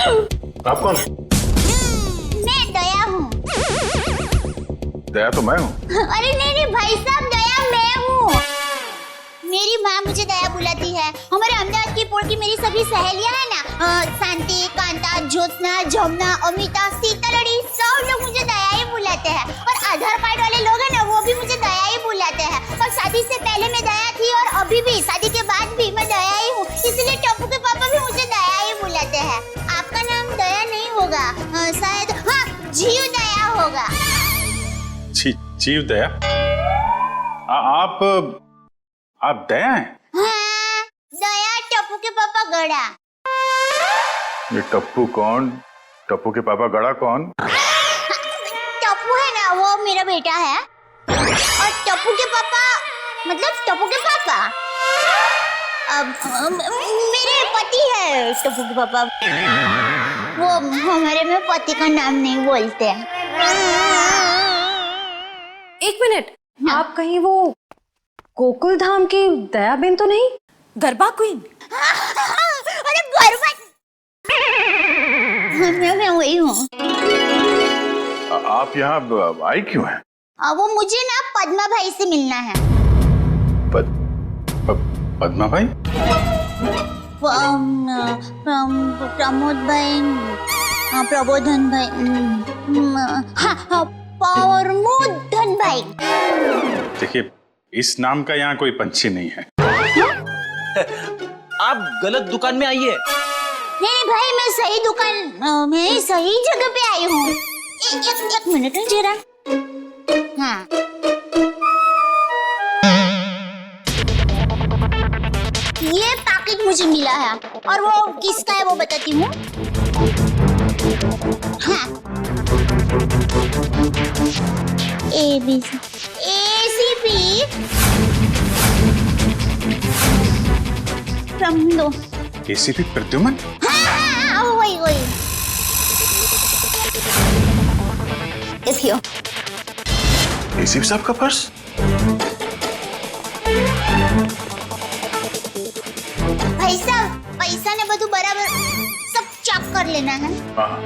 आप कौन है? मैं दया हूँ। दया तो मैं हूँ। अरे नहीं भाई साहब, दया मैं हूँ। मेरी माँ मुझे दया बुलाती है। हमारे अहमदाबाद की पोर की मेरी सभी सहेलियाँ हैं ना, शांति, कांता, ज्योत्सना, जमुना, अमिता, सीतालड़ी, सब लोग मुझे दया ही बुलाते हैं। और आधार कार्ड वाले लोग हैं ना, वो भी मुझे दया ही बुलाते हैं। और शादी से पहले मैं दया थी और अभी भी, शादी के बाद भी मैं दया ही हूँ। इसलिए टप्पू के पापा भी मुझे दया ही बुलाते हैं। आपका नाम दया नहीं होगा, शायद हाँ जीव दया होगा। जीव दया? आप दया हैं? हाँ, दया टप्पू के पापा गड़ा। ये टप्पू कौन? टप्पू के पापा गड़ा कौन? टप्पू है ना, वो मेरा बेटा है। और टप्पू के पापा मतलब टप्पू के पापा मेरे पति है। टप्पू के पापा वो हमारे में पति का नाम नहीं बोलते हैं। एक मिनट, आप कहीं वो गोकुल धाम की दयाबेन तो नहीं? गरबा क्वीन? अरे गरबा मैं वही हूँ। आप यहाँ आई क्यों हैं? वो मुझे ना पद्मा भाई से मिलना है। पद्मा भाई? प्रमोद भाई, प्रबोधन भाई, हाँ प्रमोदन भाई। देखिए, इस नाम का यहाँ कोई पंछी नहीं है। आप गलत दुकान में आई है। नहीं भाई, मैं सही दुकान, मैं सही जगह पे आई हूँ। एक मिनट जरा। हाँ, ये पैकेट मुझे मिला है और वो किसका है वो बताती हूँ। हाँ, ACP प्रमदो। ACP प्रद्युमन? हाँ, वही। देखियो, ACP साहब का पर्स? भाई साहब, पैसा ने બધું बराबर सब चेक कर लेना है। हाँ।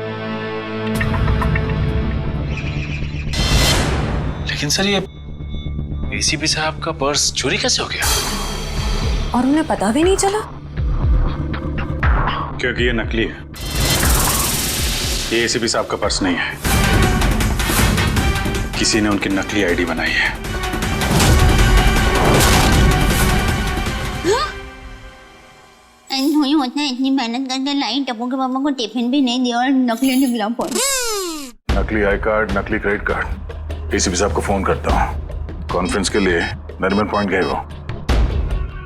लेकिन सर, ये ACP साहब का पर्स चोरी कैसे हो गया? और उन्हें पता भी नहीं चला? क्योंकि ये नकली है। ये ACP साहब का पर्स नहीं है। किसी ने उनकी नकली आईडी बनाई है। नहीं होता है, इतनी मेहनत करके लाई, टप्पू के पापा को टिफिन भी नहीं दिया और नकली निकला फोन। नकली आई कार्ड, नकली क्रेडिट कार्ड। ACP साहब को फोन करता हूँ। कॉन्फ्रेंस के लिए नरीमन पॉइंट गए वो।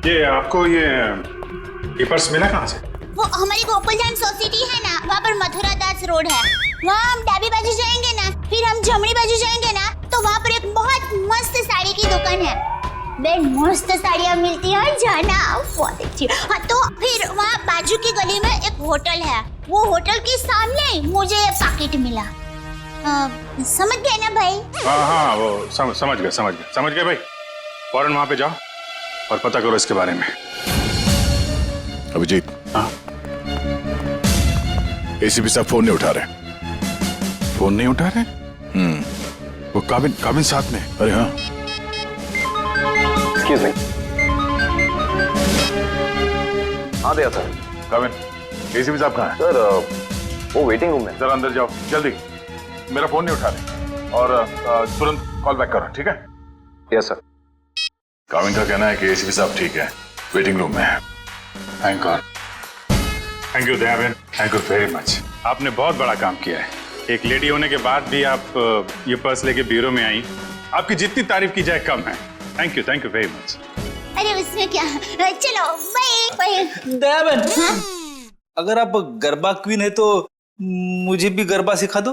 ये आपको ये पर्स मिला कहाँ से? वो हमारी गोकुल धाम सोसाइटी है ना, वहाँ पर मथुरा दास रोड है। वहाँ हम डाबी बाजू जाएंगे ना, फिर हम जमनी बाजू जाएंगे ना, तो वहाँ पर एक बहुत मस्त साड़ी की दुकान है। बे मस्त साड़ियाँ मिलती है, जाना बहुत अच्छी। हाँ, तो फिर वहाँ बाजू की गली में एक होटल है। वो होटल के सामने मुझे पैकेट मिला। समझ गए ना भाई? हाँ, वो समझ गए भाई। फौरन वहाँ पे जाओ और पता करो इसके बारे में। अभिजीत। हाँ? ACP साहब फोन नहीं उठा रहे। फोन नहीं उठा रहे? वो काबिन साथ में। अरे हाँ। Excuse me. हाँ दया सर। काबिन, ACP साहब कहाँ है? सर वो वेटिंग रूम में। जरा अंदर जाओ जल्दी। मेरा फोन नहीं उठा रहे और तुरंत कॉल बैक करो, ठीक है? Yes sir. काबिन का कहना है कि ACP साहब ठीक है, वेटिंग रूम में है। Thank you Dayaben, thank you very much. आपने बहुत बड़ा काम किया है। एक लेडी होने के बाद भी आप ये पर्स लेके ब्यूरो में आई। आपकी जितनी तारीफ की जाए कम है। Thank you very much. अरे उसमें क्या, चलो बाय। दयाबेन, अगर आप गरबा क्वीन है तो मुझे भी गरबा सिखा दो।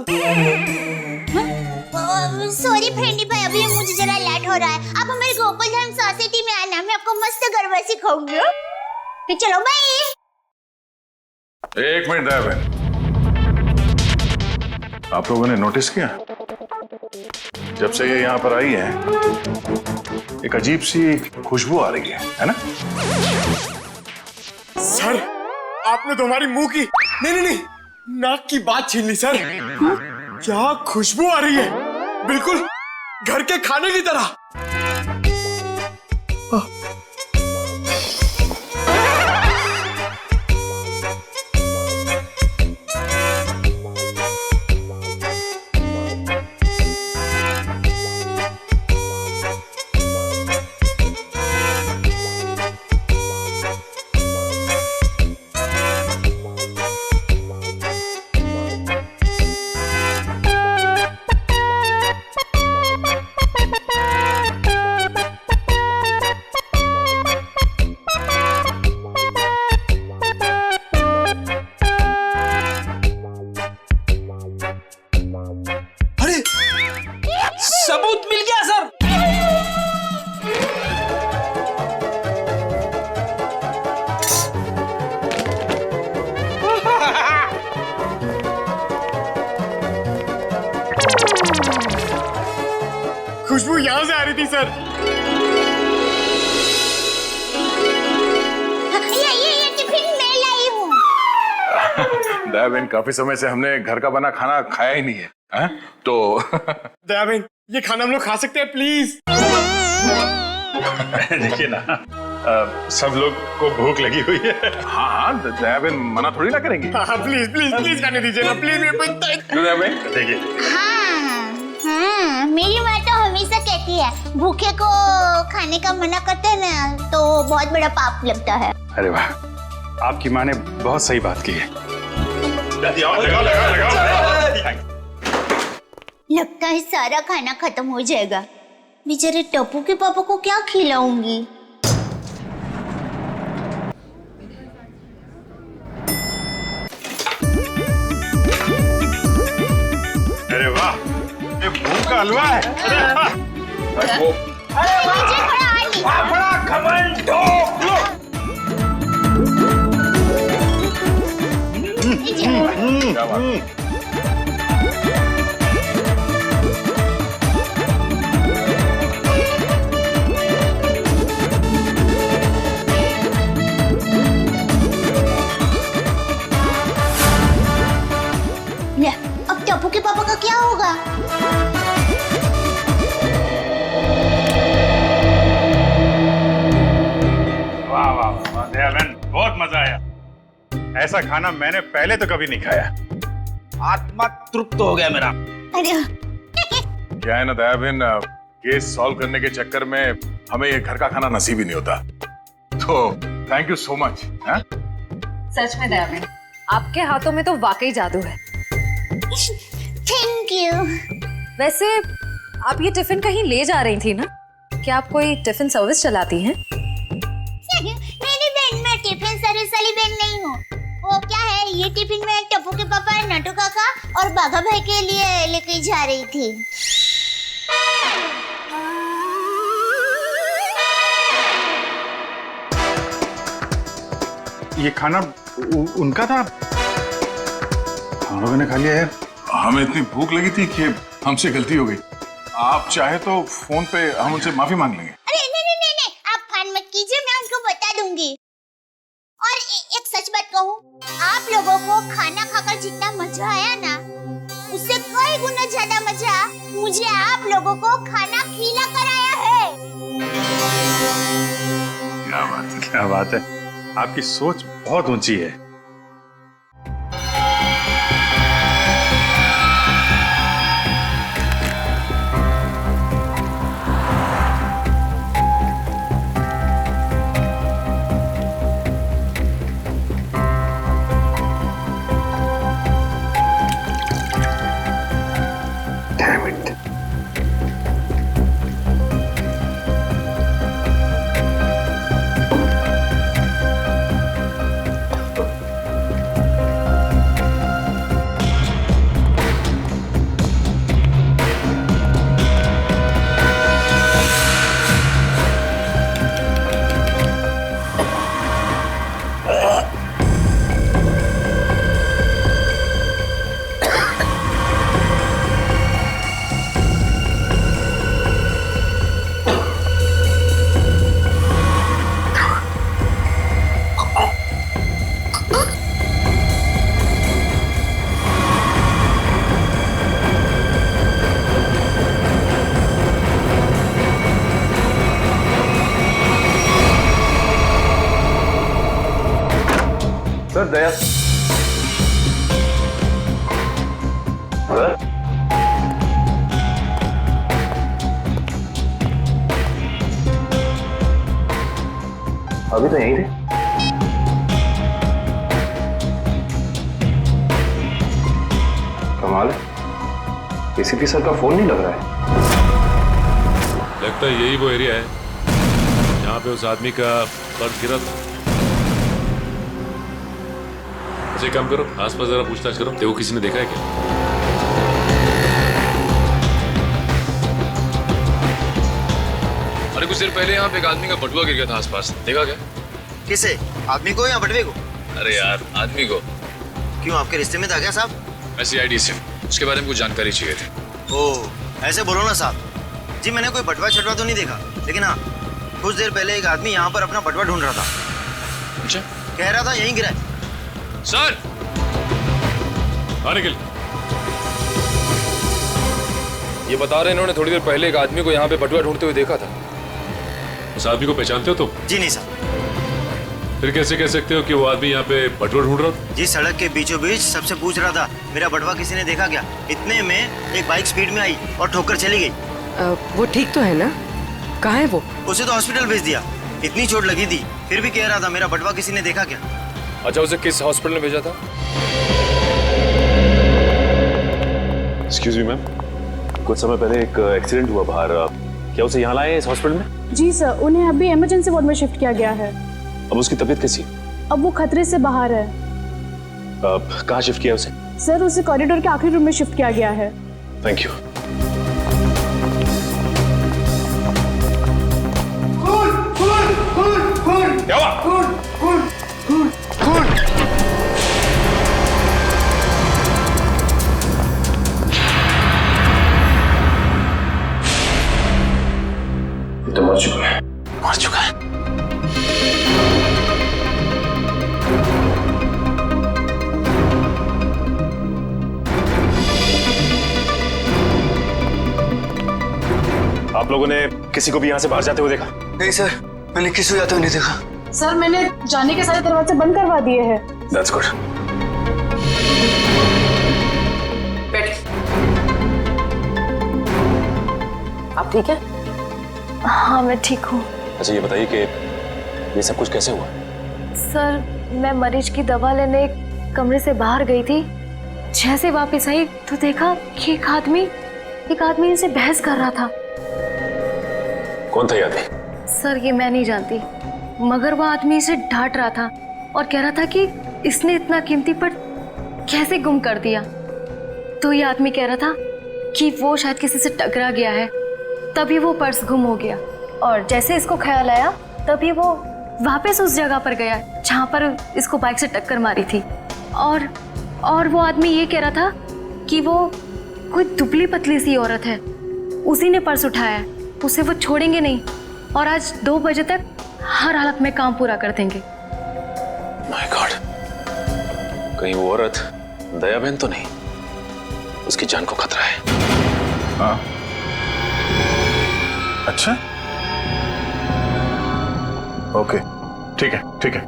सॉरी फ्रेंडी भाई, अभी मुझे जरा लेट हो रहा है। आप हमारे गोकुल धाम सोसाइटी में आना, मैं आपको मस्त गरबा सिखाऊंगी। चलो बाय। एक मिनट दयाबेन, आप लोगों ने नोटिस किया, जब से ये यहाँ पर आई है एक अजीब सी खुशबू आ रही है ना? सर, आपने तो हमारी मुंह की। नहीं, नाक की बात छीन ली सर। क्या खुशबू आ रही है, बिल्कुल घर के खाने की तरह। अरे सबूत मिल गया सर। खुशबू यहां से आ रही थी सर। ये टिफिन मैं लाई हूँ। दया बहन, काफी समय से हमने घर का बना खाना खाया ही नहीं है, हैं? तो दया बहन, ये खाना हम लोग खा सकते हैं प्लीज? देखिए ना, सब लोग को भूख लगी हुई है। हाँ हाँ, दया बहन मना थोड़ी ना करेंगी। हाँ प्लीज प्लीज प्लीज खाने दीजिए ना, प्लीज। दया बहन देखिए, हाँ, मेरी माँ तो हमेशा कहती है भूखे को खाने का मना करते हैं ना तो बहुत बड़ा पाप लगता है। अरे वाह, आपकी माँ ने बहुत सही बात की है। लगता है सारा खाना खत्म हो जाएगा। बेचारे टप्पू के पापा को क्या खिलाऊंगी? अरे वाह, ये भूख का हलवा है। मुझे थोड़ा और क्या बात। ले, अब टप्पू के पापा का क्या होगा? वाह वाह वाह, दया बहन, बहुत मजा आया। ऐसा खाना मैंने पहले तो कभी नहीं खाया। आत्मा तृप्त हो गया मेरा। अरे क्या है ना दया बहन, केस सॉल्व करने के चक्कर में हमें ये घर का खाना नसीब ही नहीं होता। तो थैंक यू सो मच। सच में दया बहन, आपके हाथों में तो वाकई जादू है। Thank you. वैसे आप ये टिफिन कहीं ले जा रही थी ना? क्या आप कोई टिफिन सर्विस चलाती हैं? मेरी बहन, मैं टिफिन सर्विस वाली बहन नहीं हूँ। वो क्या है, ये टिफिन मैं टप्पू के पापा, नटू काका और बाघा भाई के लिए लेके जा रही थी। ये खाना उनका था, हम लोगों ने खा लिया यार। हमें इतनी भूख लगी थी कि हमसे गलती हो गई। आप चाहे तो फोन पे हम उनसे माफी मांग लेंगे। अरे नहीं, आप फान मत कीजिए, मैं उनको बता दूंगी। और एक सच बात कहूँ, आप लोगों को खाना खाकर जितना मजा आया ना, उससे कई गुना ज्यादा मजा मुझे आप लोगों को खाना खिला कर आया है। क्या बात है, क्या बात है। आपकी सोच बहुत ऊंची है। दया सर, अभी तो यहीं थे। कमाल है, एसीपी सर का फोन नहीं लग रहा है। लगता है यही वो एरिया है जहाँ पे उस आदमी का पर्स गिरा था। अच्छा एक काम करो, आसपास जरा पूछताछ करो, देखो किसी ने देखा है क्या। अरे कुछ देर पहले यहाँ पे एक आदमी का बटुआ गिर गया था आसपास, देखा क्या? किसे? आदमी को या बटवे को? अरे यार आदमी को। क्यों, आपके रिश्ते में था क्या साहब? मैं CID से, उसके बारे में कुछ जानकारी चाहिए थी। ओह, ऐसे बोलो ना साहब जी। मैंने कोई बटवा छटवा तो नहीं देखा, लेकिन हाँ कुछ देर पहले एक आदमी यहाँ पर अपना बटवा ढूंढ रहा था। अच्छा, कह रहा था यहीं गिरा है। सर निकल। ये बता रहे इन्होंने थोड़ी देर पहले एक आदमी को यहाँ पे बटुआ ढूंढते हुए देखा था। उस आदमी को पहचानते हो तुम? जी नहीं साहब। फिर कैसे कह सकते हो कि वो आदमी यहाँ पे बटुआ ढूंढ रहा था? जी सड़क के बीचों बीच सबसे पूछ रहा था मेरा बटवा किसी ने देखा क्या। इतने में एक बाइक स्पीड में आई और ठोकर चली गई। वो ठीक तो है ना? कहाँ है वो? उसे तो हॉस्पिटल भेज दिया, इतनी चोट लगी थी, फिर भी कह रहा था मेरा बटवा किसी ने देखा क्या। अच्छा, उसे किस हॉस्पिटल में भेजा था? एक्सक्यूज मी मैम, कुछ समय पहले एक एक्सीडेंट हुआ बाहर, क्या उसे यहाँ लाए इस हॉस्पिटल में? जी सर, उन्हें अभी इमरजेंसी वार्ड में शिफ्ट किया गया है। अब उसकी तबीयत कैसी? अब वो खतरे से बाहर है। कहाँ शिफ्ट किया उसे? सर, उसे कॉरिडोर के आखिरी रूम में शिफ्ट किया गया है। Thank you. क्या हुआ? तो मर चुका है। मर चुका है। आप लोगों ने किसी को भी यहाँ से बाहर जाते हुए देखा? नहीं सर, मैंने किसी को जाते हुए नहीं देखा। सर, मैंने जाने के सारे दरवाजे बंद करवा दिए हैं। That's good. आप ठीक है? हाँ मैं ठीक हूँ। अच्छा ये बताइए कि ये सब कुछ कैसे हुआ? सर, मैं मरीज की दवा लेने कमरे से बाहर गई थी। जैसे वापस आई तो देखा कि एक आदमी इनसे बहस कर रहा था। कौन था ये आदमी? सर ये मैं नहीं जानती, मगर वो आदमी इसे डांट रहा था और कह रहा था कि इसने इतना कीमती पर्स कैसे गुम कर दिया। तो ये आदमी कह रहा था कि वो शायद किसी से टकरा गया है, तभी वो पर्स गुम हो गया। और जैसे इसको ख्याल आया तभी वो वापस उस जगह पर गया जहाँ पर इसको बाइक से टक्कर मारी थी। और वो आदमी ये कह रहा था कि वो कोई दुबली पतली सी औरत है, उसी ने पर्स उठाया है, उसे वो छोड़ेंगे नहीं और आज 2 बजे तक हर हालत में काम पूरा कर देंगे। माय गॉड, कहीं वो औरत दया बहन तो नहीं? उसकी जान को खतरा है। हाँ अच्छा, ओके ठीक है।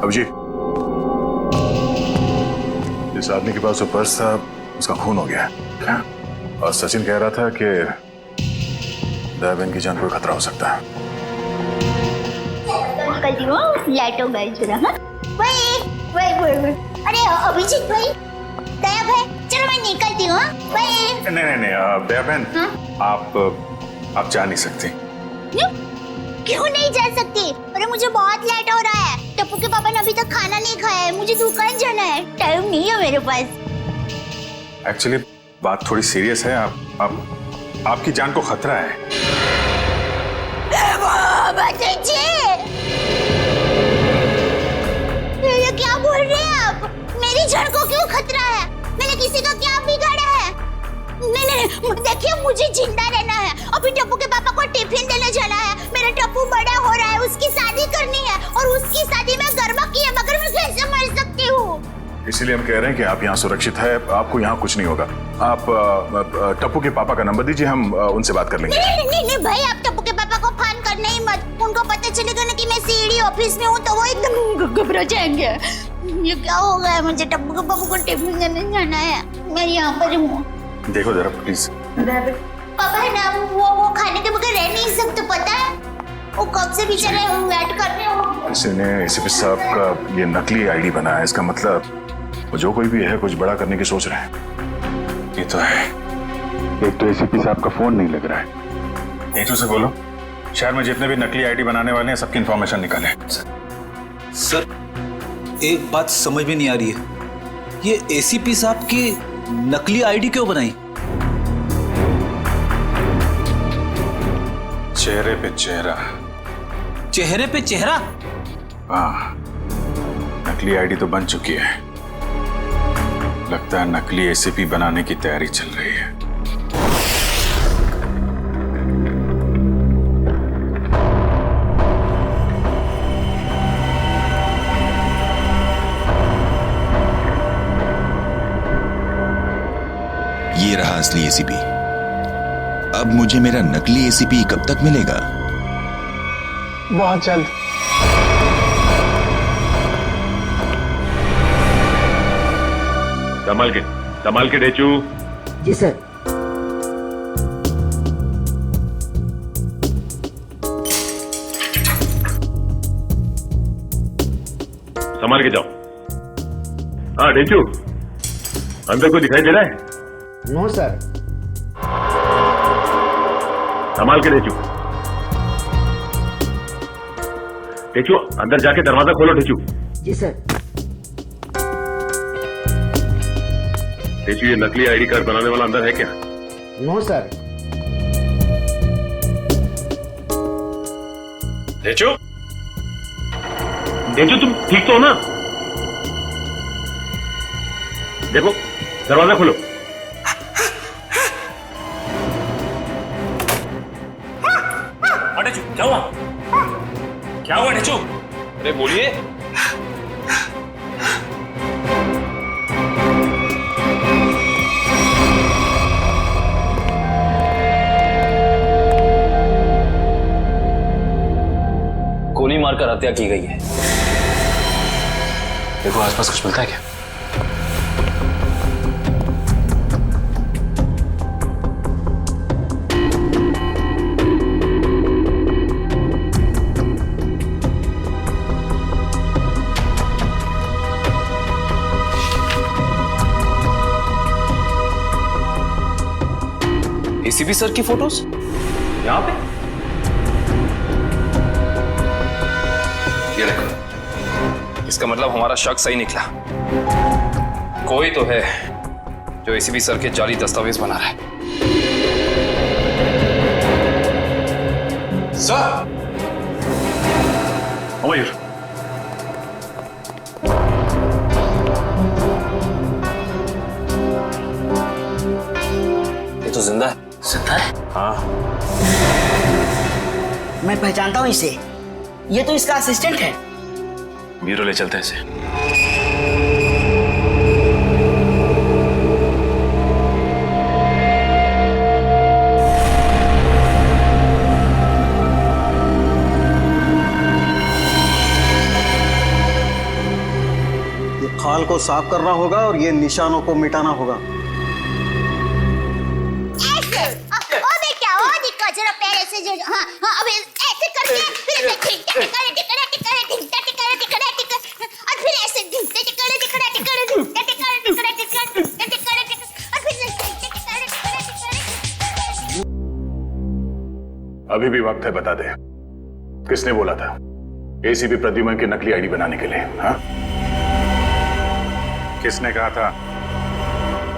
अभिजीत, जिस आदमी के पास वो पर्स था उसका खून हो गया क्या? और सचिन कह रहा था कि दया बहन की जान को खतरा हो सकता है। निकलती हूँ, लाइटों गई जरा। हाँ वही। अरे अभिजीत भाई, दया भाई, चलो मैं निकलती हूँ। नहीं दया बहन, आप जा नहीं सकती। क्यों नहीं जा सकती? अरे मुझे बहुत लेट हो रहा है, टप्पू के पापा ने अभी तक खाना नहीं खाया है, मुझे दुकान जाना है, टाइम नहीं है मेरे पास। एक्चुअली बात थोड़ी सीरियस है, आपकी जान को खतरा है। ये क्या बोल रहे हैं आप? मेरी जान को क्यों खतरा है? मैंने किसी का क्या बिगाड़ा है? नहीं, देखिए मुझे जिंदा रहना है। अभी टप्पू के पापा को टिफिन देने जाना है। मेरा टप्पू बड़ा हो रहा है, उसकी शादी करनी है और उसकी शादी में गरबा की है, मगर मैं कैसे मर सकती हूँ? इसीलिए हम कह रहे हैं कि आप यहाँ सुरक्षित है, आपको यहाँ कुछ नहीं होगा। आप टप्पू के पापा का नंबर दीजिए, हम उनसे बात कर लेंगे। नहीं भाई, आप टप्पू के पापा को फोन करना ही मत। उनको पता चलेगा ना कि मैं सीडी ऑफिस में हूँ तो वो एकदम घबरा जाएंगे। ये क्या हो गया, मुझे टप्पू के पापा को टिफिन देने जाना है, मैं यहाँ पर हूँ। देखो जरा प्लीज। पापा है ना, वो खाने के बगैर रह नहीं सकते, पता है? वो कब से बेचारे वेट कर रहे हो। किसी ने एसीपी साहब का ये नकली आईडी बनाया है, इसका मतलब वो जो कोई भी है कुछ बड़ा करने की सोच रहे हैं। ये तो है। एक तो एसीपी साहब का फोन नहीं लग रहा है। नेटू से बोलो शहर में जितने भी नकली आईडी बनाने वाले हैं सबकी इंफॉर्मेशन निकाले। सर एक बात समझ में नहीं आ रही है, ये एसीपी साहब की नकली आईडी क्यों बनाई? चेहरे पे चेहरा। चेहरे पे चेहरा? हाँ, नकली आईडी तो बन चुकी है, लगता है नकली एसीपी बनाने की तैयारी चल रही है। ये रहा असली एसीपी। अब मुझे मेरा नकली एसीपी कब तक मिलेगा? बहुत जल्द। संभाल के डेचू। जी सर। संभाल के जाओ। हाँ डेचू, अंदर कोई दिखाई दे रहा है? No sir. संभाल के डेचू। डेचू अंदर जाके दरवाजा खोलो डेचू। जी सर। डेचू ये नकली आईडी कार्ड बनाने वाला अंदर है क्या? No sir. डेचू, डेचू तुम ठीक तो हो ना? देखो दरवाजा खोलो। क्या हुआ? क्या हुआ डेचू? अरे बोलिए। गोली मारकर हत्या की गई है। देखो आसपास कुछ मिलता है क्या? एसीपी सर की फोटोज यहां पे? ये देखो, इसका मतलब हमारा शक सही निकला। कोई तो है जो एसीपी सर के जाली दस्तावेज बना रहा है। सर मयूर, ये तो जिंदा है। जिंदा है? हाँ। मैं पहचानता हूँ इसे, ये तो इसका असिस्टेंट है। ब्यूरो ले चलते हैं इसे। ये खाल को साफ करना होगा और ये निशानों को मिटाना होगा। जरा पैर ऐसे जो हाँ हाँ अब ऐसे करके फिर ऐसे टिकड़ा टिकड़ा टिकड़ा टिकड़ा टिकड़ा टिकड़ा टिकड़ा टिकड़ा और फिर ऐसे टिकड़ा टिकड़ा टिकड़ा टिकड़ा टिकड़ा टिकड़ा टिकड़ा टिकड़ा टिकड़ा टिकड़ा और फिर टिकड़ा टिकड़ा टिकड़ा। अभी भी वक्त है, बता दे किसने बोला था एसीपी प्रद्युमन की नकली आईडी बनाने के लिए? हाँ, किसने कहा था?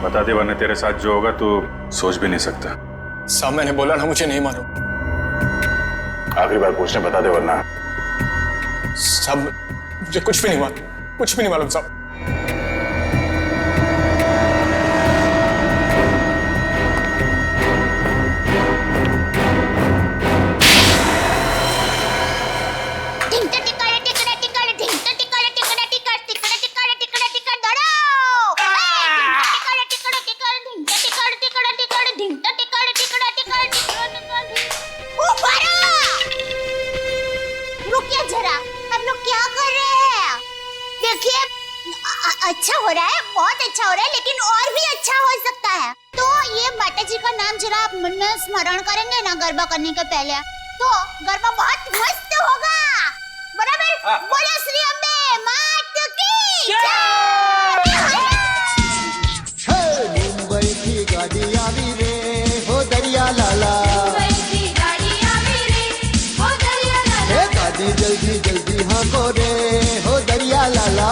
बता दे वरना तेरे साथ जो होगा तू सोच भी नहीं सकता। साहब मैंने बोला ना, मुझे नहीं मालूम। आखिरी बार पूछने, बता दे वरना। साहब मुझे कुछ भी नहीं मालूम, कुछ भी नहीं मालूम साहब। टिकड़ा टिकड़ा टिकड़ा टिकड़ा टिकड़ा टिकड़ा टिकड़ा टिकड़ा टिकड़ा टिकड़ा टिकड़ा टिकड़ा दौड़ा अच्छा हो रहा है, बहुत अच्छा हो रहा है, लेकिन और भी अच्छा हो सकता है। तो ये माता जी का नाम जरा आप मन में स्मरण करेंगे ना गरबा करने के पहले, तो गरबा बहुत मस्त होगा। बराबर? बोलो श्री अम्बे मात की जय। मुंबई की गाड़ी आवी रे हो दरिया लाला, गाड़ी जल्दी जल्दी हाँ को रे हो दरिया लाला।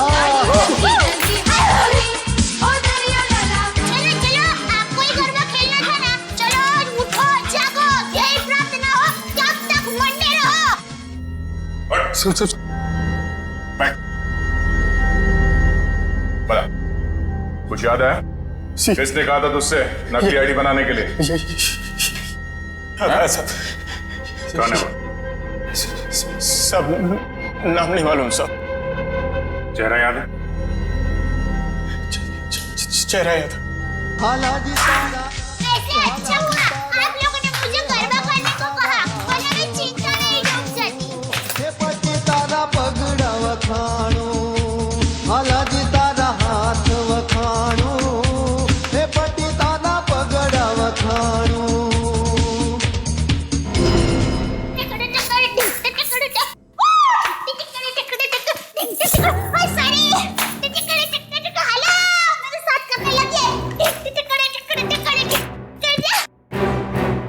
कुछ याद है? किसने कहा था तुझसे नकली आईडी बनाने के लिए? कौन है वो? सब नाम नहीं मालूम सब। चेहरा याद है? चेहरा याद है। ऐसे अच्छा हुआ आप लोगों ने मुझे गरबा करने को कहा, वरना मैं चिंता नहीं डूब जाती। पति तारा पगड़ा वखाणो, हालाजी तारा हाथ वखाणो, हे पति तारा पगड़ा वखाणो।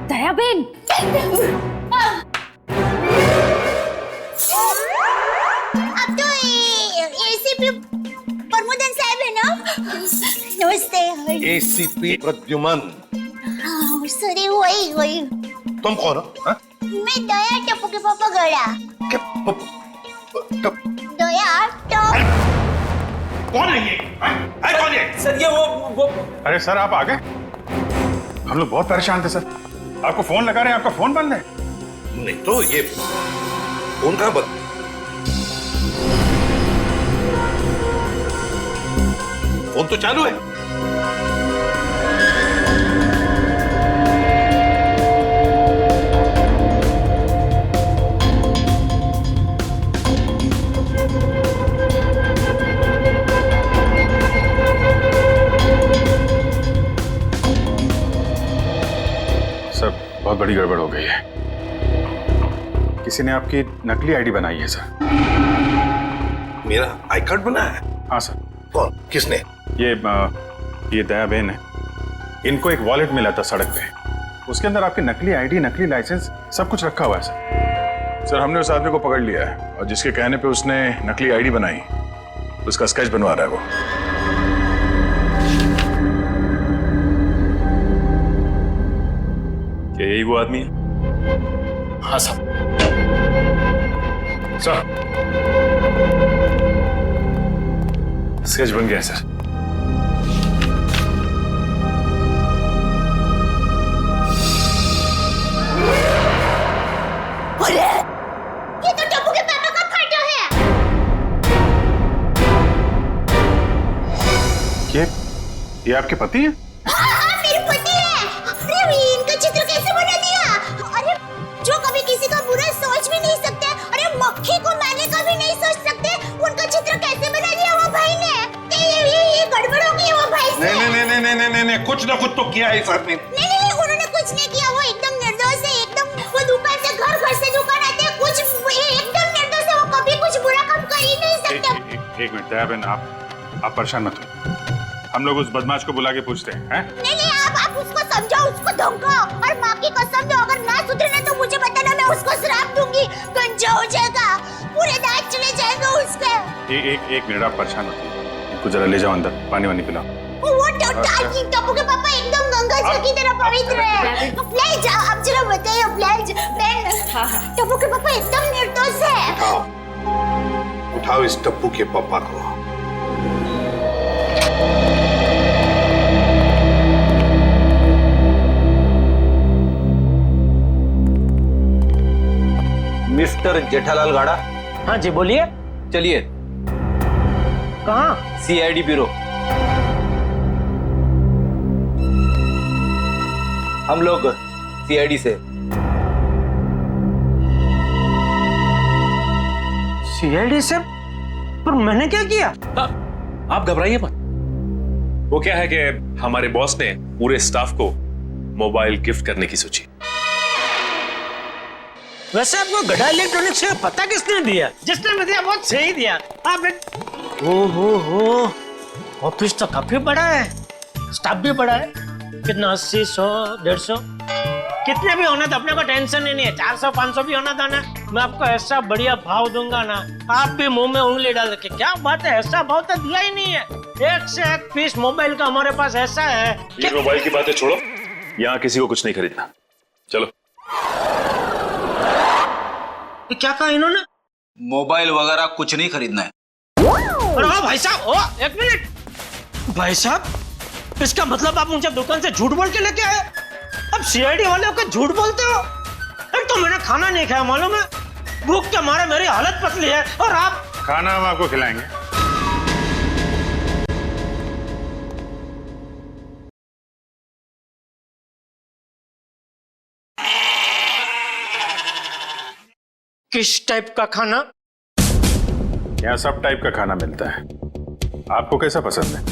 दयाबेन, अब तो एसीपी प्रमोदन साहब है ना? नमस्ते। एसीपी प्रद्युमन। सॉरी, वही। तुम कौन हो? हाँ? मैं दया टप्पू के पापा गड़ा। दया टप। कौन है ये? कौन है? सर ये वो अरे सर आप आ गए? हम लोग बहुत परेशान थे सर, आपको फोन लगा रहे हैं, आपका फोन बंद है। नहीं तो ये फोन कहाँ बंद? फोन तो चालू है। बहुत बड़ी गड़बड़ हो गई है। किसी ने आपकी नकली आईडी बनाई है सर। मेरा आई कार्ड बना है? हाँ सर। कौन? किसने? ये दया बहन है, इनको एक वॉलेट मिला था सड़क पे, उसके अंदर आपकी नकली आईडी, नकली लाइसेंस सब कुछ रखा हुआ है सर। सर हमने उस आदमी को पकड़ लिया है और जिसके कहने पे उसने नकली आईडी बनाई उसका स्केच बनवा रहा है वो। क्या यही वो आदमी है? हाँ साहब। सर स्केच बन गया है सर। ये तो टप्पू के पापा का फोटो है। ये आपके पति हैं? हाँ, मेरे पति हैं। अरे इनका चित्र कैसे बना दिया? अरे जो कभी किसी का बुरा सोच भी नहीं सकते, अरे मक्खी को मारने का भी नहीं सोच सकते, उनका चित्र कैसे बना दिया वो भाई ने? ये गड़बड़ हो गई वो भाई से। नहीं, कुछ ना कुछ तो किया है इस आदमी ने। नहीं, उन्होंने कुछ नहीं किया, वो एकदम निर्दोष है, एकदम। वो दुकान से घर से दुकान आते हैं, कुछ एकदम निर्दोष है, वो कभी कुछ बुरा काम कर ही नहीं सकते। एक मिनट दया बहन, आप परेशान मत हो, हम लोग उस बदमाश को बुला के पूछते हैं। नहीं, आप उसको समझाओ, उसको धमकाओ और माँ की कसम दो, अगर ना सुधरे तो मुझे बताना, मैं उसको श्राप दूंगी, गंजा हो जाएगा, पूरे दांत चले जाएंगे उसके। एक मिनट आप परेशान मत हो, इनको जरा ले जाओ अंदर, पानी वानी पिलाओ। वो टप्पू के पापा एकदम गंगा जी की तरह पवित्र है। ले जाओ, आप जरा बताइए बहन। टप्पू के पापा एकदम निर्दोष है। उठाओ इस टप्पू के पापा को। मिस्टर जेठालाल गाड़ा। हाँ जी बोलिए। चलिए। कहाँ? CID bureau. हम लोग सीआईडी से। सीआईडी से? पर मैंने क्या किया? आप घबराइए मत। वो क्या है कि हमारे बॉस ने पूरे स्टाफ को मोबाइल गिफ्ट करने की सोची। वैसे आपको गड़ा इलेक्ट्रॉनिक्स का पता किसने दिया? जिसने दिया बहुत सही दिया। आप हो ऑफिस तो काफी बड़ा है, स्टाफ भी बड़ा है। कितना 80, 100, 150 कितने भी होना तो अपने को टेंशन ही नहीं है। 400, 500 भी होना था ना, मैं आपको ऐसा बढ़िया भाव दूंगा ना, आप भी मुंह में उंगली डाल के क्या बात है, ऐसा भाव तो दिया ही नहीं है। एक से एक पीस मोबाइल का हमारे पास ऐसा है। ये मोबाइल की बातें छोड़ो, यहाँ किसी को कुछ नहीं खरीदना। चलो। क्या कहा इन्होंने? मोबाइल वगैरह कुछ नहीं खरीदना है। अरे भाई साहब, एक मिनट भाई साहब, इसका मतलब आप मुझे दुकान से झूठ बोल के लेके आए? अब सीआईडी वाले को झूठ बोलते हो? एक तो मैंने खाना नहीं खाया, मालूम है, भूख के मारे मेरी हालत पतली है, और आप खाना हम आपको खिलाएंगे। किस टाइप का खाना? यहाँ सब टाइप का खाना मिलता है, आपको कैसा पसंद है?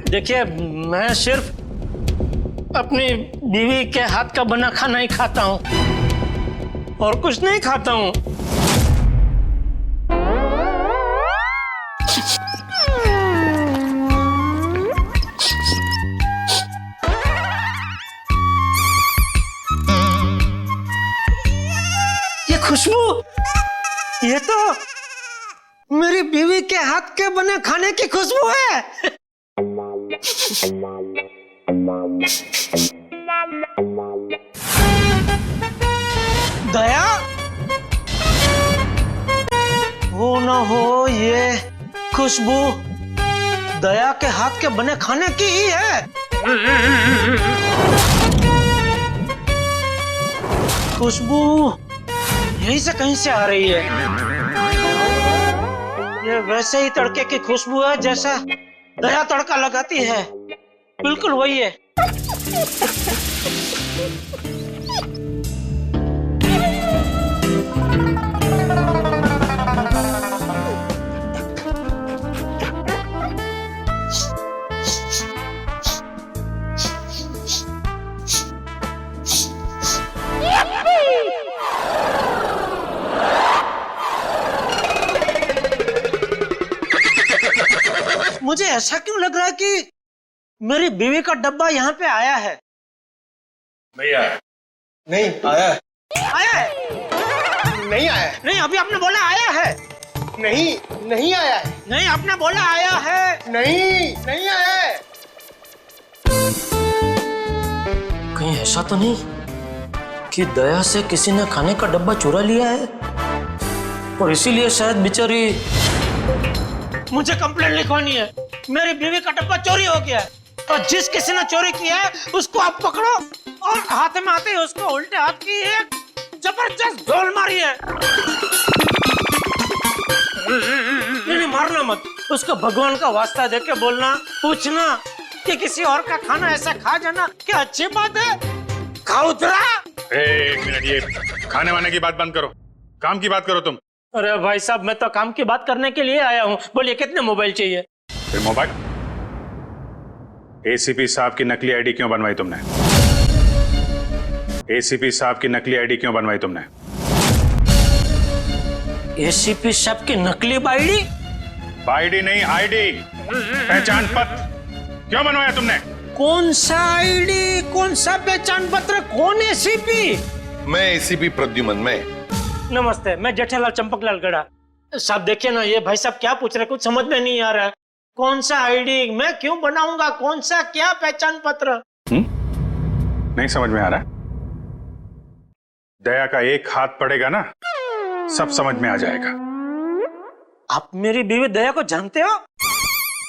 देखिए, मैं सिर्फ अपनी बीवी के हाथ का बना खाना ही खाता हूँ और कुछ नहीं खाता हूँ। ये खुशबू, ये तो मेरी बीवी के हाथ के बने खाने की खुशबू है। दया, हो ना हो ये खुशबू दया के हाथ के बने खाने की ही है। खुशबू यहीं से कहीं से आ रही है। ये वैसे ही तड़के की खुशबू है जैसा दया तड़का लगाती है, बिल्कुल वही है। मुझे ऐसा क्यों लग रहा है कि मेरी बीवी का डब्बा यहाँ पे आया है? नहीं आया। नहीं आया है। आया है? नहीं आया। नहीं, अभी आपने बोला आया है। नहीं आया है। नहीं, आपने बोला आया है। नहीं आया है। कहीं ऐसा तो नहीं कि दया से किसी ने खाने का डब्बा चुरा लिया है और इसीलिए शायद बेचारी मुझे कंप्लेंट लिखवानी है। मेरी बीवी का डब्बा चोरी हो गया है और जिस किसी ने चोरी किया है उसको आप पकड़ो और हाथ में आते ही उसको उल्टे हाथ की एक जबरदस्त ढोल मारी है। नहीं, मारना मत, उसको भगवान का वास्ता देके बोलना, पूछना कि किसी और का खाना ऐसा खा जाना क्या अच्छी बात है? खाओ उतरा। एक मिनट, ये खाने वाने की बात बंद करो, काम की बात करो तुम। अरे भाई साहब, मैं तो काम की बात करने के लिए आया हूँ। बोलिए, कितने मोबाइल चाहिए? फिर मोबाइल? एसीपी साहब की नकली आईडी क्यों बनवाई तुमने? एसीपी साहब की नकली आईडी क्यों बनवाई तुमने? एसीपी साहब की नकली आईडी? आईडी नहीं, आईडी, पहचान पत्र क्यों बनवाया तुमने? कौन सा आईडी, कौन सा पहचान पत्र, कौन एसीपी? मैं एसीपी प्रद्युमन। मैं नमस्ते, मैं जेठालाल चंपकलाल गड़ा। साहब देखिए ना, ये भाई साहब क्या पूछ रहे, कुछ समझ में नहीं आ रहा है। कौन सा आईडी, मैं क्यों बनाऊंगा, कौन सा क्या पहचान पत्र? नहीं समझ में आ रहा? दया का एक हाथ पड़ेगा ना, सब समझ में आ जाएगा। आप मेरी बीवी दया को जानते हो?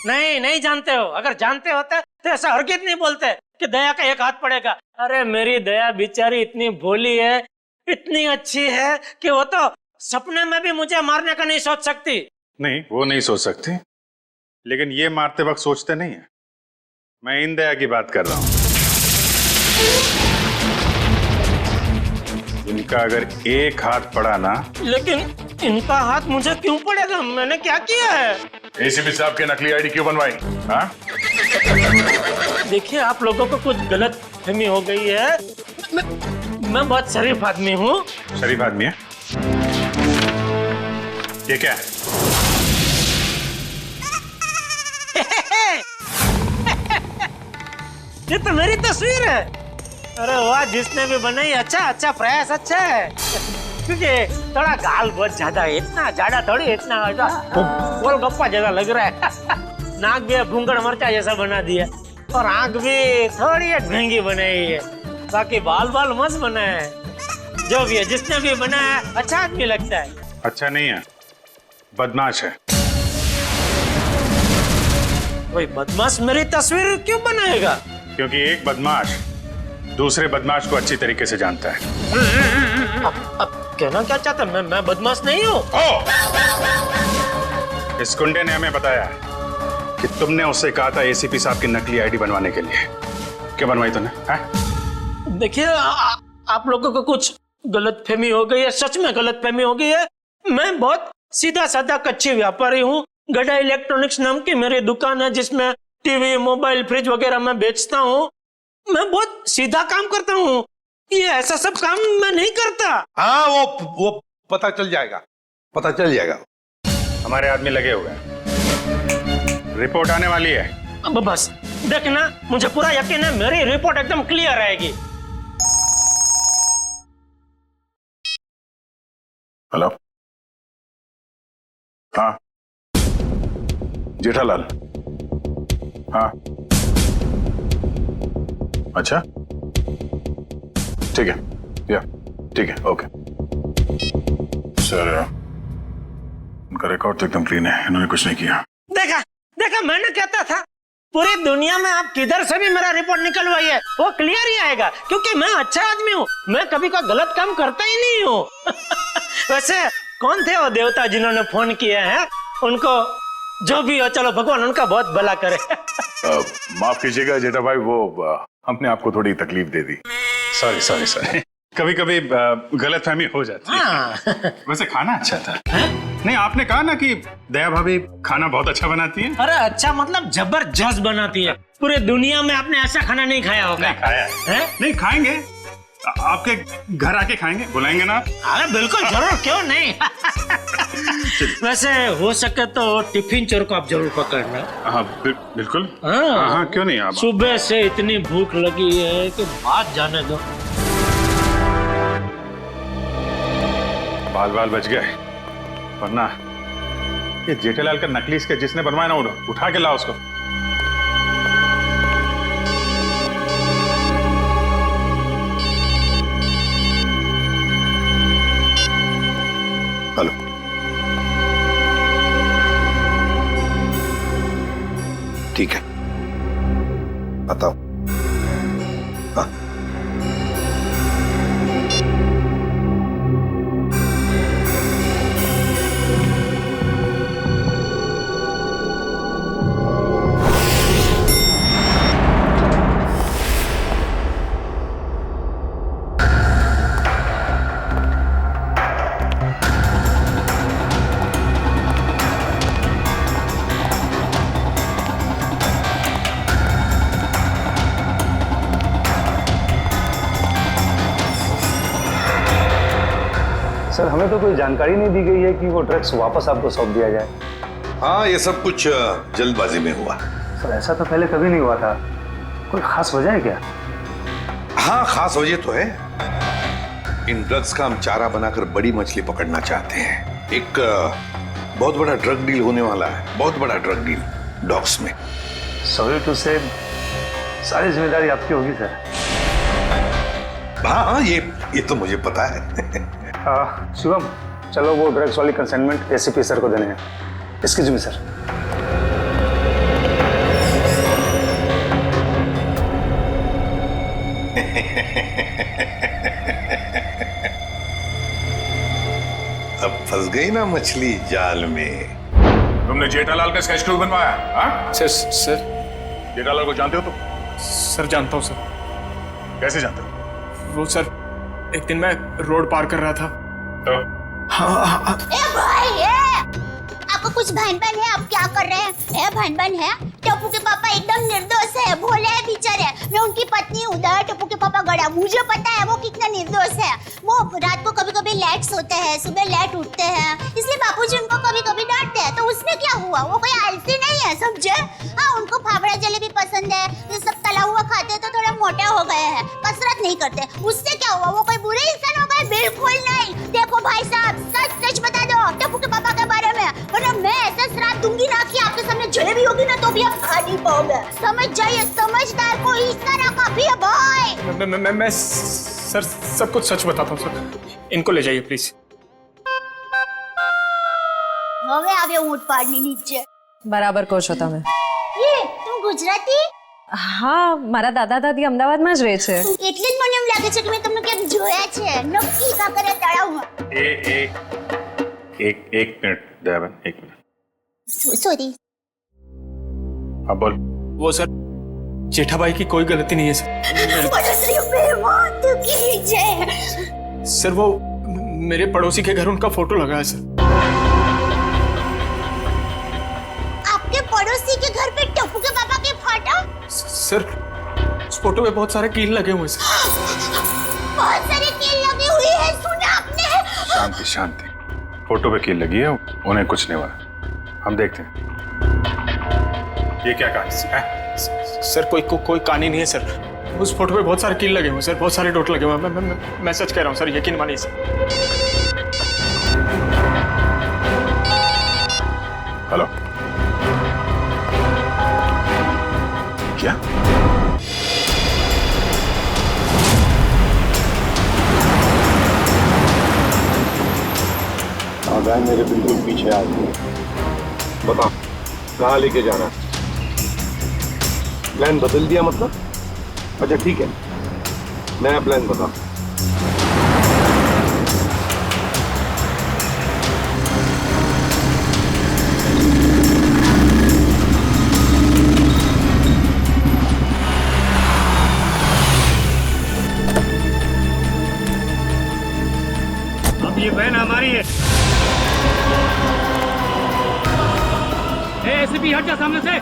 नहीं जानते हो। अगर जानते होते तो ऐसा हरगिज़ नहीं बोलते कि दया का एक हाथ पड़ेगा। अरे मेरी दया बेचारी इतनी भोली है, इतनी अच्छी है कि वो तो सपने में भी मुझे मारने का नहीं सोच सकती। नहीं, वो नहीं सोच सकती, लेकिन ये मारते वक्त सोचते नहीं है। मैं इन दया की बात कर रहा हूं। इनका अगर एक हाथ पड़ा ना, लेकिन इनका हाथ मुझे क्यों पड़ेगा? मैंने क्या किया है? एसीपी साहब के नकली आईडी क्यों बनवाई? हाँ? देखिए, आप लोगों को कुछ गलत फहमी हो गई है। मैं बहुत शरीफ आदमी हूँ। शरीफ आदमी है? ये क्या है? ये तो मेरी तस्वीर है। अरे वाह, जिसने भी बनाई अच्छा प्रयास अच्छा है। क्योंकि थोड़ा गाल बहुत ज्यादा है, इतना ज्यादा थोड़ी, इतना गोलगप्पा जैसा लग रहा है। नाक भी भूंगड़ मरचा जैसा बना दिया और आंख भी थोड़ी महंगी बनाई है। बाकी बाल मस्त बना है। जो भी है, जिसने भी बनाया है, अच्छा आदमी लगता है। अच्छा नहीं है, बदमाश है। कोई बदमाश मेरी तस्वीर क्यों बनाएगा? क्योंकि एक बदमाश दूसरे बदमाश को अच्छी तरीके से जानता है। अब कहना क्या चाहता? मैं बदमाश नहीं हूँ। इस गुंडे ने हमें बताया कि तुमने उससे कहा था एसीपी साहब की नकली आईडी बनवाने के लिए। क्या बनवाई तूने? देखिए, आप लोगों को कुछ गलतफहमी हो गई है, सच में गलतफहमी हो गई है। मैं बहुत सीधा साधा कच्ची व्यापारी हूँ। गड्ढा इलेक्ट्रॉनिक्स नाम की मेरी दुकान है, जिसमें टीवी, मोबाइल, फ्रिज वगैरह मैं बेचता हूँ। मैं बहुत सीधा काम करता हूँ। ये ऐसा सब काम मैं नहीं करता। हाँ, वो पता चल जाएगा, पता चल जाएगा। हमारे आदमी लगे हुए हैं, रिपोर्ट आने वाली है। अब बस देखना, मुझे पूरा यकीन है मेरी रिपोर्ट एकदम क्लियर आएगी। हेलो, हाँ जेठालाल, हाँ अच्छा ठीक है, या ठीक है, ओके सर। उनका रिकॉर्ड तो एकदम क्लीन है, इन्होंने कुछ नहीं किया। देखा मैंने कहता था, पूरी दुनिया में आप किधर से भी मेरा रिपोर्ट निकलवाइए, वो क्लियर ही आएगा। क्योंकि मैं अच्छा आदमी हूँ, मैं कभी कोई गलत काम करता ही नहीं हूँ। वैसे कौन थे वो देवता जिन्होंने फोन किया है? उनको जो भी हो, चलो भगवान उनका बहुत भला करे। माफ कीजिएगा जेठा भाई, वो हमने आपको थोड़ी तकलीफ दे दी। सॉरी। कभी कभी गलतफहमी हो जाती है। वैसे खाना अच्छा था। नहीं, आपने कहा ना कि दया भाभी खाना बहुत अच्छा बनाती है। अरे अच्छा मतलब जबरदस्त बनाती है। पूरे दुनिया में आपने ऐसा खाना नहीं खाया होगा। नहीं खाया है? नहीं खाएंगे, आपके घर आके खाएंगे, बुलाएंगे ना? अरे बिल्कुल जरूर, क्यों नहीं। वैसे हो सके तो टिफिन चोर को आप जरूर पकड़ना। हाँ बिल्कुल। हाँ क्यों नहीं। आप सुबह से इतनी भूख लगी है कि बात जाने दो। बाल बच गए, वरना ये जेठालाल का नकली इसके जिसने बनवाया ना, उठा के लाओ उसको। हेलो, ठीक है, बताओ। हाँ सर, हमें तो कोई जानकारी नहीं दी गई है कि वो ड्रग्स वापस आपको सौंप दिया जाए। हाँ, ये सब कुछ जल्दबाजी में हुआ। सर, ऐसा तो पहले कभी नहीं हुआ था। कोई खास वजह है क्या? हाँ, खास वजह तो है। इन ड्रग्स का हम चारा बनाकर बड़ी मछली पकड़ना चाहते हैं। एक बहुत बड़ा ड्रग डील होने वाला है, बहुत बड़ा ड्रग डील डॉग्स में। सॉरी टू से, सारी जिम्मेदारी आपकी होगी सर। हाँ, ये तो मुझे पता है। शिवम, चलो वो ड्रग्स वाली कंसाइनमेंट एसीपी सर को देने हैं। Excuse me sir. अब फंस गई ना मछली जाल में। तुमने जेठालाल का स्केच क्यों बनवाया? हाँ सर जेठालाल को जानते हो तुम? सर जानता हूँ सर। कैसे जानते हो? वो सर, एक दिन मैं रोड पार कर रहा था ए भाई आपको कुछ भान है? आप क्या कर रहे हैं? भान है? टप्पू के पापा एकदम निर्दोष है, भोले है बेचारे। मैं उनकी पत्नी हूँ, टप्पू के पापा गड़ा। मुझे पता है वो कितना निर्दोष है। वो रात को कभी कभी लेट सोते हैं, सुबह लेट उठते हैं, इसलिए बापूजी उनको कभी कभी डांटते हैं। तो उसमें क्या हुआ? वो कोई आलसी नहीं है, समझे? हाँ, उनको फाफड़ा जलेबी पसंद है, ये सब तला हुआ खाते तो थोड़ा मोटा हो गए हैं, कसरत नहीं करते। उससे क्या हुआ? वो कोई बुरे इंसान हो गए? बिल्कुल नहीं। देखो भाई साहब, सच सच बता दो टप्पू के पापा के बारे में, वरना मैं ऐसा श्राप दूंगी ना कि आपके सामने जलेबी होगी ना तो भी आप खा नहीं पाओगे। समझ जाइए, समझदार को इस तरह काफी है भाई। मैं सर सब कुछ सच बताता हूँ सर। इनको ले जाइए प्लीज। हो गया अब ये ऊँट पाड़नी नीचे। બરાબર કહો છો તમે. ये तुम गुजराती? હા, મારા દાદા દાદી અમદાવાદમાં જ રહે છે. એટલે જ મને એમ લાગે છે કે મેં તમને ક્યાંક જોયા છે. નક્કી કાંકરિયા તળાવમાં. एक मिनट दयाबेन, एक मिनट। सॉरी। हाँ बोल। वो सर जेठाबाई की कोई गलती नहीं है सर। सर वो मेरे पड़ोसी के घर उनका फोटो लगा है सर। आपके पड़ोसी के घर पे टप्पू के पापा के फोटो? सर उस फोटो में बहुत सारे कील लगे हुए सर। बहुत सारे कील लगे हुए हैं, सुना आपने? शांति शांति, फोटो पे कील लगी है, उन्हें कुछ नहीं हुआ। हम देखते हैं ये क्या कहानी है। सर कोई कहानी नहीं है सर। उस फोटो पे बहुत सारे कील लगे हुए सर, बहुत सारे डॉट लगे हुए। मैं सच कह रहा हूँ सर, यकीन मानिए सर। हेलो, क्या? गाय मेरे बिल्कुल पीछे आ गई। बता कहाँ लेके जाना? प्लान बदल दिया मतलब? अच्छा ठीक है, नया प्लान बता। अब ये बहन हमारी है। एसीपी हट जा सामने से।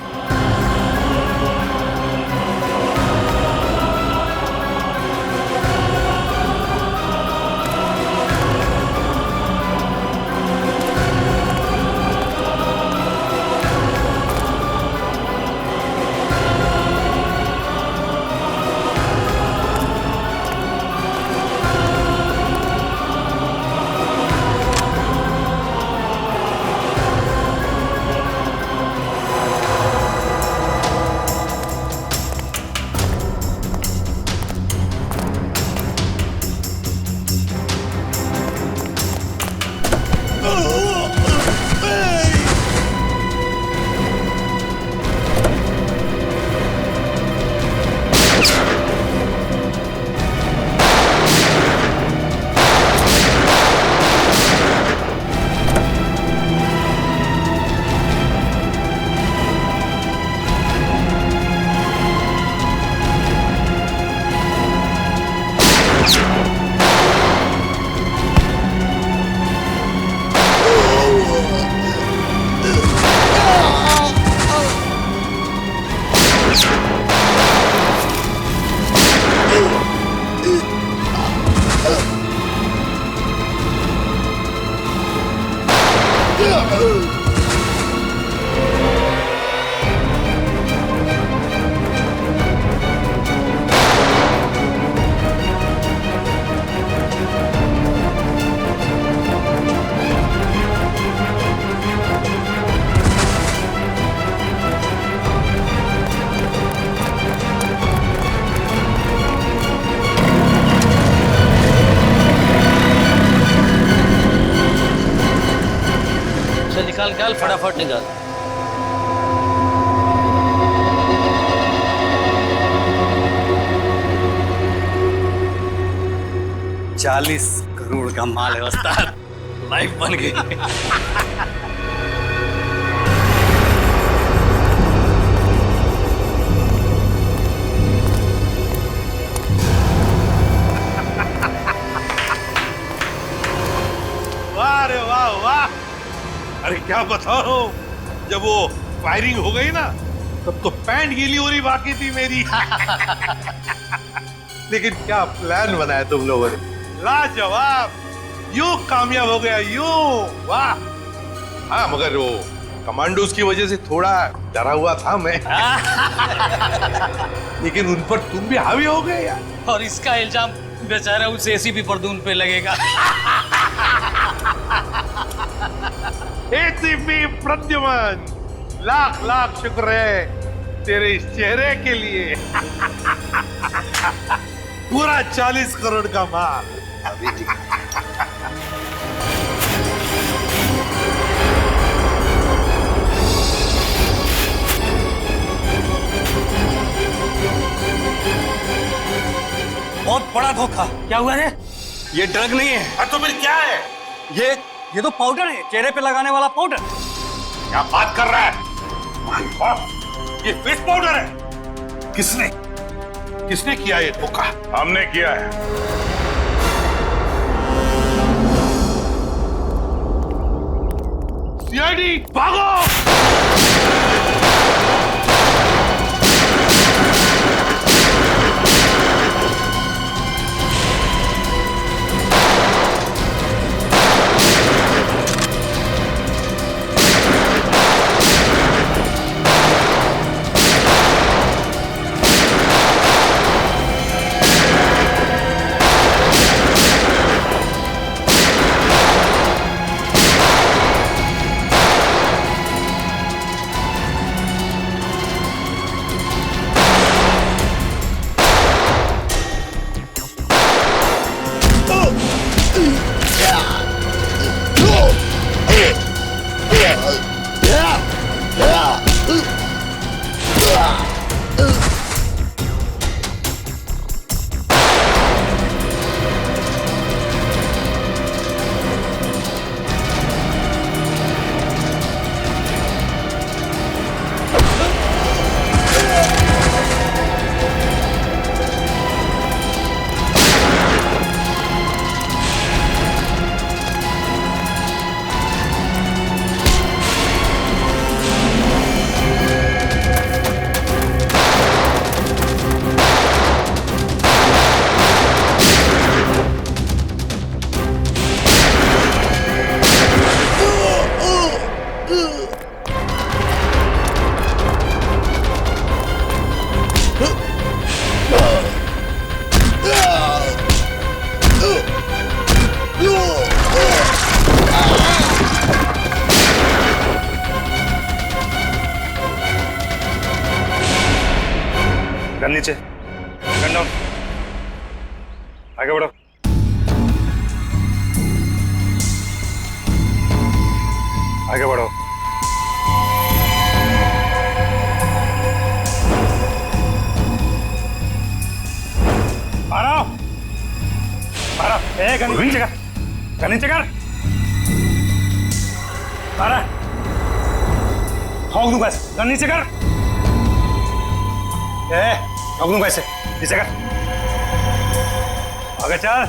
निकाल फटाफट निकाल। $40 करोड़ का माल है उस्ताद, लाइफ बन गई। वाह क्या बताओ, जब वो फायरिंग हो गई ना तब तो पैंट गीली हो रही बाकी थी मेरी। लेकिन क्या प्लान बनाया तुम लोगों ने, लाजवाब, यूं कामयाब हो गया यूं, वाह। हाँ मगर वो कमांडोज की वजह से थोड़ा डरा हुआ था मैं। लेकिन उन पर तुम भी हावी हो गए यार। और इसका इल्जाम बेचारा उस एसीपी परदून पे लगेगा। एसीपी प्रद्युमन, लाख लाख शुक्र है तेरे इस चेहरे के लिए। पूरा 40 करोड़ का माल। बहुत बड़ा धोखा। क्या हुआ रे? ये ड्रग नहीं है। तो फिर क्या है? ये तो पाउडर है, चेहरे पे लगाने वाला पाउडर। क्या बात कर रहा है? ये फेस पाउडर है। किसने किया ये धोखा? हमने किया है। सीआईडी भागो! गन नीचे, गन डाउन, आगे बढ़ो। आगे बढ़ो। गन नीचे कर, गन नीचे कर। ठोक दूंगा ऐसे, गन नीचे कर। ठोक दूंगा ऐसे, नीचे कर। आगे चल।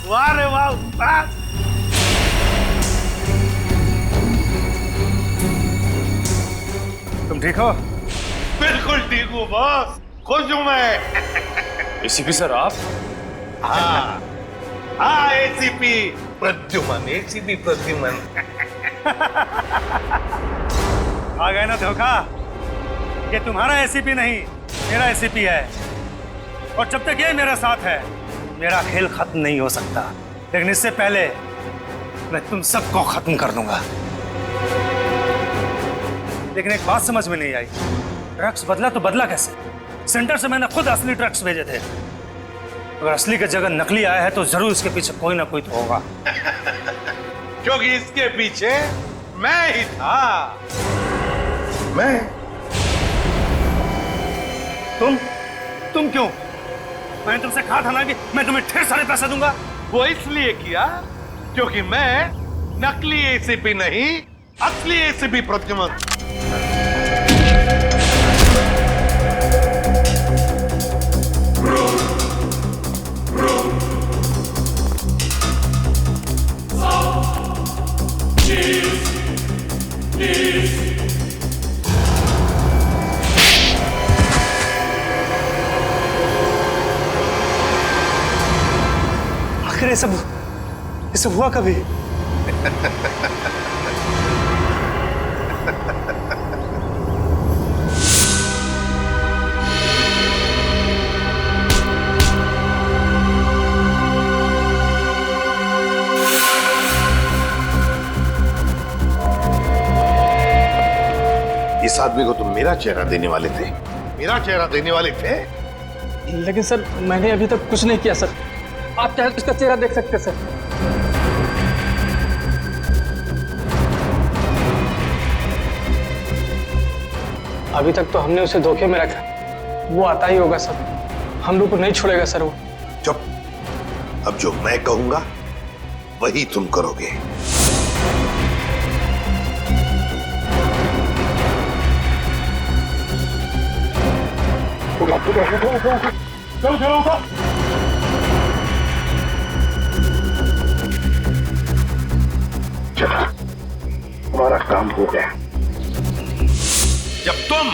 वाह रे वाह उस्ताद। तुम ठीक हो? बिल्कुल ठीक हूँ बॉस, खुश हूँ मैं। एसीपी सर आप? हाँ हाँ, एसीपी प्रद्युमन, एसीपी प्रद्युमन। आ गए ना धोखा। ये तुम्हारा एसीपी नहीं, मेरा एसीपी है। और जब तक ये मेरे साथ है, मेरा खेल खत्म नहीं हो सकता। लेकिन इससे पहले मैं तुम सबको खत्म कर दूंगा। लेकिन एक बात समझ में नहीं आई, ड्रग्स बदला तो बदला कैसे? सेंटर से मैंने खुद असली ड्रग्स भेजे थे। अगर असली की जगह नकली आया है तो जरूर इसके पीछे कोई ना कोई तो होगा। क्योंकि इसके पीछे मैं ही था। मैं? तुम क्यों? मैंने तुमसे कहा था ना कि मैं तुम्हें ढेर सारे पैसे दूंगा। वो इसलिए किया क्योंकि मैं नकली एसीपी नहीं, असली एसीपी प्रद्युमन। आखिर ये सब हुआ कभी? इस आदमी को तुम मेरा चेहरा देने वाले थे, मेरा चेहरा देने वाले थे। लेकिन सर मैंने अभी तक कुछ नहीं किया सर। आप चाहे तो इसका चेहरा देख सकते हैं सर। अभी तक तो हमने उसे धोखे में रखा, वो आता ही होगा सर। हम लोग को नहीं छोड़ेगा सर वो। चुप। अब जो मैं कहूंगा वही तुम करोगे। चलो, हमारा काम हो गया। जब तुम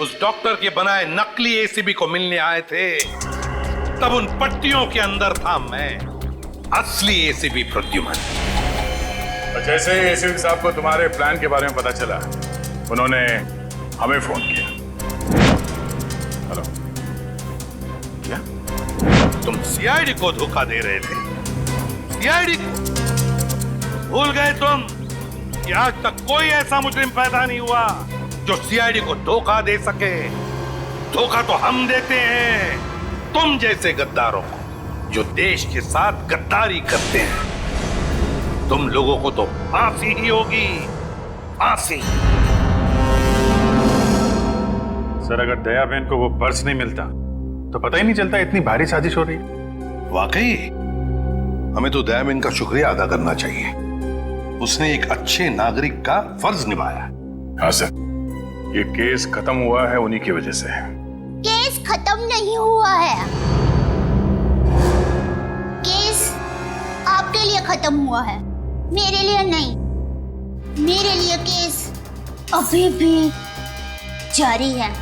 उस डॉक्टर के बनाए नकली एसीबी को मिलने आए थे, तब उन पट्टियों के अंदर था मैं, असली एसीबी प्रद्युमन। जैसे ही एसीपी साहब को तुम्हारे प्लान के बारे में पता चला, उन्होंने हमें फोन किया। हेलो, क्या तुम सीआईडी को धोखा दे रहे थे? सीआईडी को भूल गए तुम कि आज तक कोई ऐसा मुजरिम पैदा नहीं हुआ जो सीआईडी को धोखा दे सके। धोखा तो हम देते हैं तुम जैसे गद्दारों को, जो देश के साथ गद्दारी करते हैं। तुम लोगों को तो फांसी ही होगी, फांसी। सर, अगर दया बहन को वो पर्स नहीं मिलता तो पता ही नहीं चलता इतनी भारी साजिश हो रही है। वाकई हमें तो दया बहन का शुक्रिया अदा करना चाहिए। उसने एक अच्छे नागरिक का फर्ज निभाया। हाँ सर, ये केस खत्म हुआ है उन्हीं की वजह से। केस खत्म नहीं हुआ है, केस आपके लिए खत्म हुआ है, मेरे लिए नहीं। मेरे लिए केस अभी भी जारी है।